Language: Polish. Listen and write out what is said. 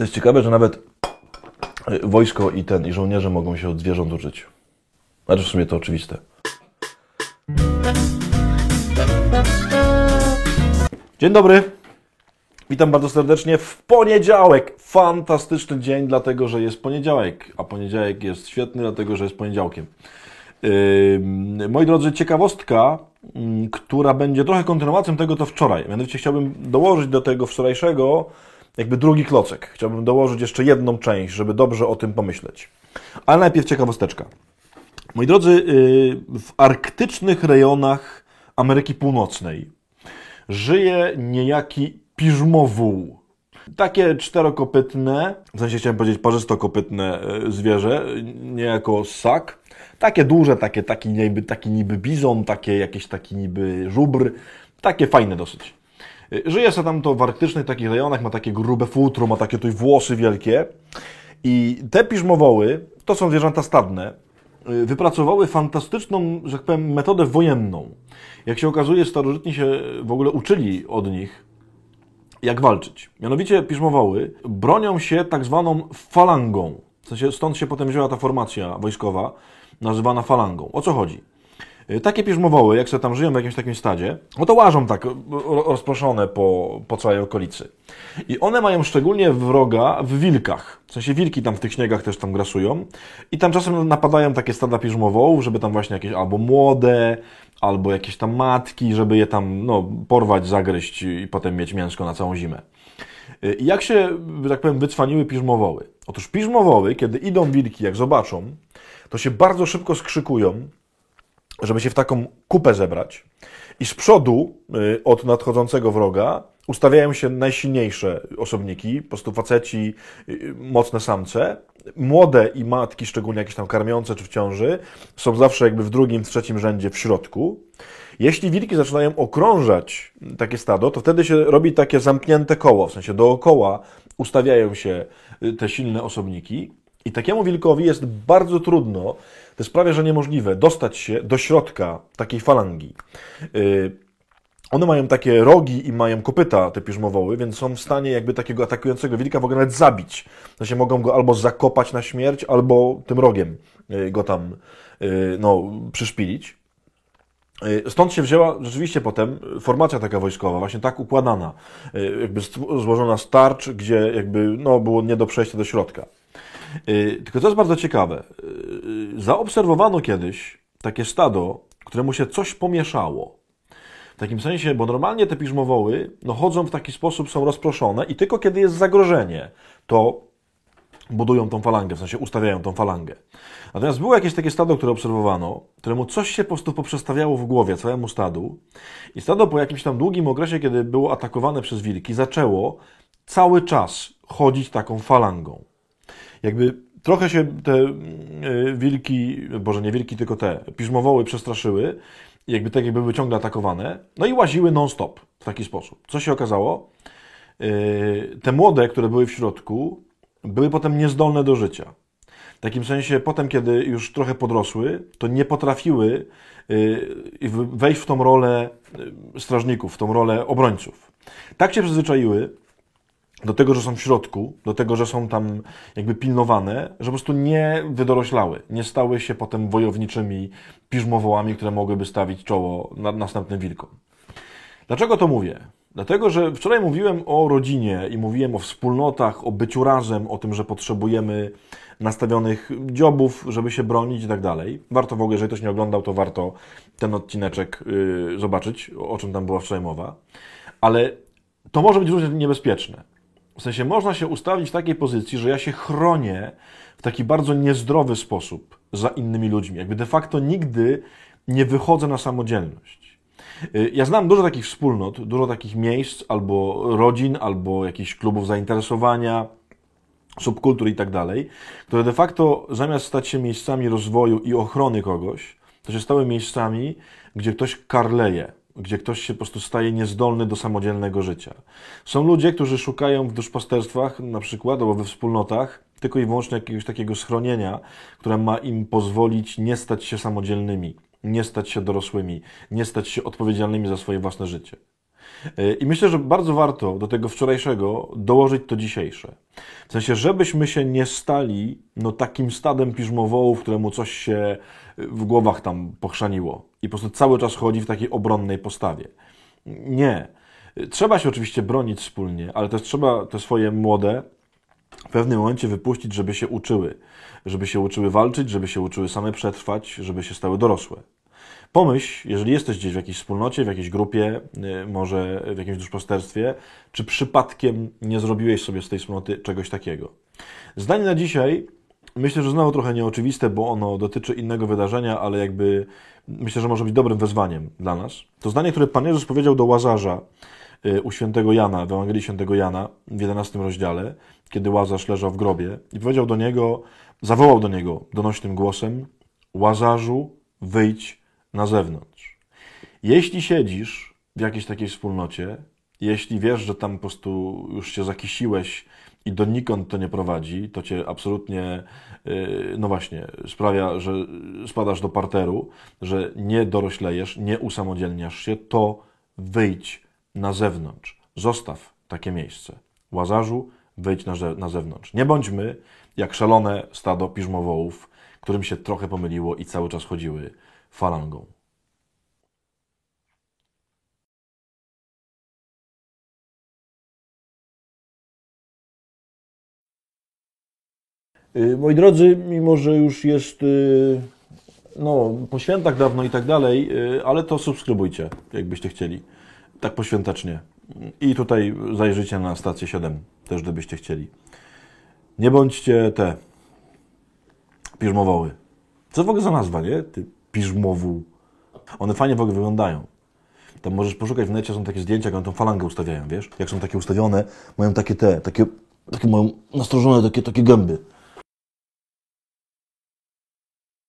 To jest ciekawe, że nawet wojsko i żołnierze mogą się od zwierząt uczyć. Znaczy w sumie to oczywiste. Dzień dobry. Witam bardzo serdecznie w poniedziałek. Fantastyczny dzień, dlatego że jest poniedziałek. A poniedziałek jest świetny, dlatego że jest poniedziałkiem. Moi drodzy, ciekawostka, która będzie trochę kontynuacją tego, to wczoraj. Mianowicie chciałbym dołożyć do tego wczorajszego jakby drugi klocek. Chciałbym dołożyć jeszcze jedną część, żeby dobrze o tym pomyśleć. Ale najpierw ciekawosteczka. Moi drodzy, w arktycznych rejonach Ameryki Północnej żyje niejaki piżmowół. Takie czterokopytne, w sensie chciałem powiedzieć parzystokopytne zwierzę, niejako ssak. Takie duże, taki niby bizon, taki niby żubr, takie fajne dosyć. Żyje sobie tam to w arktycznych takich rejonach, ma takie grube futro, ma takie tutaj włosy wielkie. I te piżmowoły, to są zwierzęta stadne, wypracowały fantastyczną, że tak powiem, metodę wojenną. Jak się okazuje, starożytni się w ogóle uczyli od nich, jak walczyć. Mianowicie piżmowoły bronią się tak zwaną falangą. W sensie stąd się potem wzięła ta formacja wojskowa, nazywana falangą. O co chodzi? Takie piżmowoły, jak sobie tam żyją w jakimś takim stadzie, no to łażą tak rozproszone po całej okolicy. I one mają szczególnie wroga w wilkach. W sensie wilki tam w tych śniegach też tam grasują. I tam czasem napadają takie stada piżmowołów, żeby tam właśnie jakieś albo młode, albo jakieś tam matki, żeby je tam porwać, zagryźć i potem mieć mięsko na całą zimę. I jak się, że tak powiem, wycwaniły piżmowoły? Otóż piżmowoły, kiedy idą wilki, jak zobaczą, to się bardzo szybko skrzykują, żeby się w taką kupę zebrać. I z przodu od nadchodzącego wroga ustawiają się najsilniejsze osobniki, po prostu faceci, mocne samce. Młode i matki, szczególnie jakieś tam karmiące czy w ciąży, są zawsze jakby w drugim, w trzecim rzędzie w środku. Jeśli wilki zaczynają okrążać takie stado, to wtedy się robi takie zamknięte koło, w sensie dookoła ustawiają się te silne osobniki. I takiemu wilkowi jest bardzo trudno, to jest prawie że niemożliwe, dostać się do środka takiej falangi. One mają takie rogi i mają kopyta, te piżmowoły, więc są w stanie jakby takiego atakującego wilka w ogóle nawet zabić. To się mogą go albo zakopać na śmierć, albo tym rogiem go tam przyszpilić. Stąd się wzięła rzeczywiście potem formacja taka wojskowa, właśnie tak układana, jakby złożona z tarcz, gdzie jakby było nie do przejścia do środka. Tylko co jest bardzo ciekawe, zaobserwowano kiedyś takie stado, któremu się coś pomieszało. W takim sensie, bo normalnie te piżmowoły chodzą w taki sposób, są rozproszone i tylko kiedy jest zagrożenie, to budują tą falangę, w sensie ustawiają tą falangę. Natomiast było jakieś takie stado, które obserwowano, któremu coś się po prostu poprzestawiało w głowie, całemu stadu. I stado po jakimś tam długim okresie, kiedy było atakowane przez wilki, zaczęło cały czas chodzić taką falangą. Jakby trochę się te wilki, boże nie wilki, tylko te piżmowoły przestraszyły, jakby były ciągle atakowane, i łaziły non-stop w taki sposób. Co się okazało? Te młode, które były w środku, były potem niezdolne do życia. W takim sensie potem, kiedy już trochę podrosły, to nie potrafiły wejść w tą rolę strażników, w tą rolę obrońców. Tak się przyzwyczaiły do tego, że są w środku, do tego, że są tam jakby pilnowane, że po prostu nie wydoroślały, nie stały się potem wojowniczymi piżmowołami, które mogłyby stawić czoło następnym wilkom. Dlaczego to mówię? Dlatego, że wczoraj mówiłem o rodzinie i mówiłem o wspólnotach, o byciu razem, o tym, że potrzebujemy nastawionych dziobów, żeby się bronić i tak dalej. Warto w ogóle, jeżeli ktoś nie oglądał, to warto ten odcineczek zobaczyć, o czym tam była wczoraj mowa. Ale to może być różnie niebezpieczne. W sensie można się ustawić w takiej pozycji, że ja się chronię w taki bardzo niezdrowy sposób za innymi ludźmi. Jakby de facto nigdy nie wychodzę na samodzielność. Ja znam dużo takich wspólnot, dużo takich miejsc, albo rodzin, albo jakichś klubów zainteresowania, subkultur i tak dalej, które de facto zamiast stać się miejscami rozwoju i ochrony kogoś, to się stały miejscami, gdzie ktoś karleje, gdzie ktoś się po prostu staje niezdolny do samodzielnego życia. Są ludzie, którzy szukają w duszpasterstwach na przykład, albo we wspólnotach, tylko i wyłącznie jakiegoś takiego schronienia, które ma im pozwolić nie stać się samodzielnymi, nie stać się dorosłymi, nie stać się odpowiedzialnymi za swoje własne życie. I myślę, że bardzo warto do tego wczorajszego dołożyć to dzisiejsze. W sensie, żebyśmy się nie stali takim stadem piżmowołów, któremu coś się w głowach tam pochrzaniło i po prostu cały czas chodzi w takiej obronnej postawie. Nie. Trzeba się oczywiście bronić wspólnie, ale też trzeba te swoje młode w pewnym momencie wypuścić, żeby się uczyły. Żeby się uczyły walczyć, żeby się uczyły same przetrwać, żeby się stały dorosłe. Pomyśl, jeżeli jesteś gdzieś w jakiejś wspólnocie, w jakiejś grupie, może w jakimś duszpasterstwie, czy przypadkiem nie zrobiłeś sobie z tej wspólnoty czegoś takiego. Zdanie na dzisiaj, myślę, że znowu trochę nieoczywiste, bo ono dotyczy innego wydarzenia, ale jakby myślę, że może być dobrym wezwaniem dla nas. To zdanie, które Pan Jezus powiedział do Łazarza u świętego Jana, w Ewangelii świętego Jana, w 11 rozdziale, kiedy Łazarz leżał w grobie i powiedział do niego, zawołał do niego donośnym głosem: Łazarzu, wyjdź na zewnątrz. Jeśli siedzisz w jakiejś takiej wspólnocie, jeśli wiesz, że tam po prostu już się zakisiłeś i donikąd to nie prowadzi, to cię absolutnie, no właśnie, sprawia, że spadasz do parteru, że nie doroślejesz, nie usamodzielniasz się, to wyjdź na zewnątrz. Zostaw takie miejsce. Łazarzu, wyjdź na zewnątrz. Nie bądźmy jak szalone stado piżmowołów, którym się trochę pomyliło i cały czas chodziły falangą. Moi drodzy, mimo że już jest po świętach dawno i tak dalej, ale to subskrybujcie, jakbyście chcieli. Tak poświątecznie. I tutaj zajrzyjcie na stację 7, też gdybyście chcieli. Nie bądźcie te piżmowoły. Co w ogóle za nazwa, nie? Ty piżmowół. One fajnie w ogóle wyglądają. Tam możesz poszukać w necie, są takie zdjęcia, jak one tą falangę ustawiają, wiesz? Jak są takie ustawione, mają takie mają nastrożone takie gęby.